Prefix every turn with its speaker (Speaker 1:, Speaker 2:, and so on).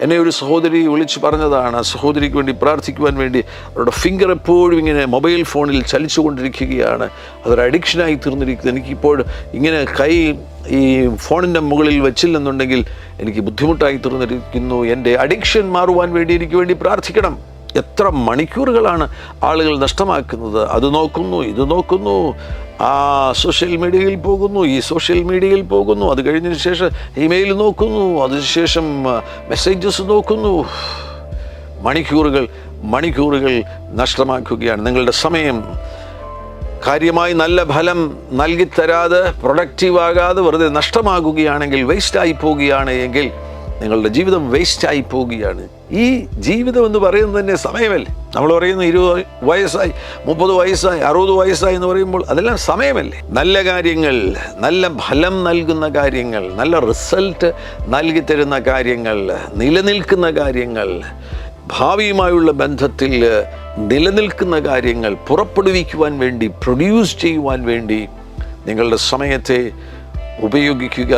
Speaker 1: എന്നെ ഒരു സഹോദരി വിളിച്ച് പറഞ്ഞതാണ്, ആ സഹോദരിക്ക് വേണ്ടി പ്രാർത്ഥിക്കുവാൻ വേണ്ടി അവരുടെ ഫിംഗർ എപ്പോഴും ഇങ്ങനെ മൊബൈൽ ഫോണിൽ ചലിച്ചുകൊണ്ടിരിക്കുകയാണ്. അതൊരു അഡിക്ഷനായി തീർന്നിരിക്കുന്നത്. എനിക്കിപ്പോൾ ഇങ്ങനെ കൈ ഈ ഫോണിൻ്റെ മുകളിൽ വെച്ചില്ലെന്നുണ്ടെങ്കിൽ എനിക്ക് ബുദ്ധിമുട്ടായി തീർന്നിരിക്കുന്നു. എൻ്റെ അഡിക്ഷൻ മാറുവാൻ വേണ്ടി എനിക്ക് വേണ്ടി പ്രാർത്ഥിക്കണം. എത്ര മണിക്കൂറുകളാണ് ആളുകൾ നഷ്ടമാക്കുന്നത്. അത് നോക്കുന്നു, ഇത് നോക്കുന്നു, ആ സോഷ്യൽ മീഡിയയിൽ പോകുന്നു, ഈ സോഷ്യൽ മീഡിയയിൽ പോകുന്നു, അത് കഴിഞ്ഞതിന് ശേഷം ഇമെയിൽ നോക്കുന്നു, അതിനുശേഷം മെസ്സേജസ് നോക്കുന്നു. മണിക്കൂറുകൾ നഷ്ടമാക്കുകയാണ്. നിങ്ങളുടെ സമയം കാര്യമായി നല്ല ഫലം നൽകിത്തരാതെ, പ്രൊഡക്റ്റീവാകാതെ വെറുതെ നഷ്ടമാകുകയാണെങ്കിൽ, വേസ്റ്റായി പോവുകയാണ് എങ്കിൽ നിങ്ങളുടെ ജീവിതം വേസ്റ്റായി പോവുകയാണ്. ഈ ജീവിതം എന്ന് പറയുന്നത് തന്നെ സമയമല്ലേ. നമ്മൾ പറയുന്നു 20 വയസ്സായി, 30 വയസ്സായി, 60 വയസ്സായി എന്ന് പറയുമ്പോൾ അതെല്ലാം സമയമല്ലേ. നല്ല കാര്യങ്ങൾ, നല്ല ഫലം നൽകുന്ന കാര്യങ്ങൾ, നല്ല റിസൾട്ട് നൽകി തരുന്ന കാര്യങ്ങൾ, നിലനിൽക്കുന്ന കാര്യങ്ങൾ, ഭാവിയുമായുള്ള ബന്ധത്തിൽ നിലനിൽക്കുന്ന കാര്യങ്ങൾ പുറപ്പെടുവിക്കുവാൻ വേണ്ടി, പ്രൊഡ്യൂസ് ചെയ്യുവാൻ വേണ്ടി നിങ്ങളുടെ സമയത്തെ ഉപയോഗിക്കുക.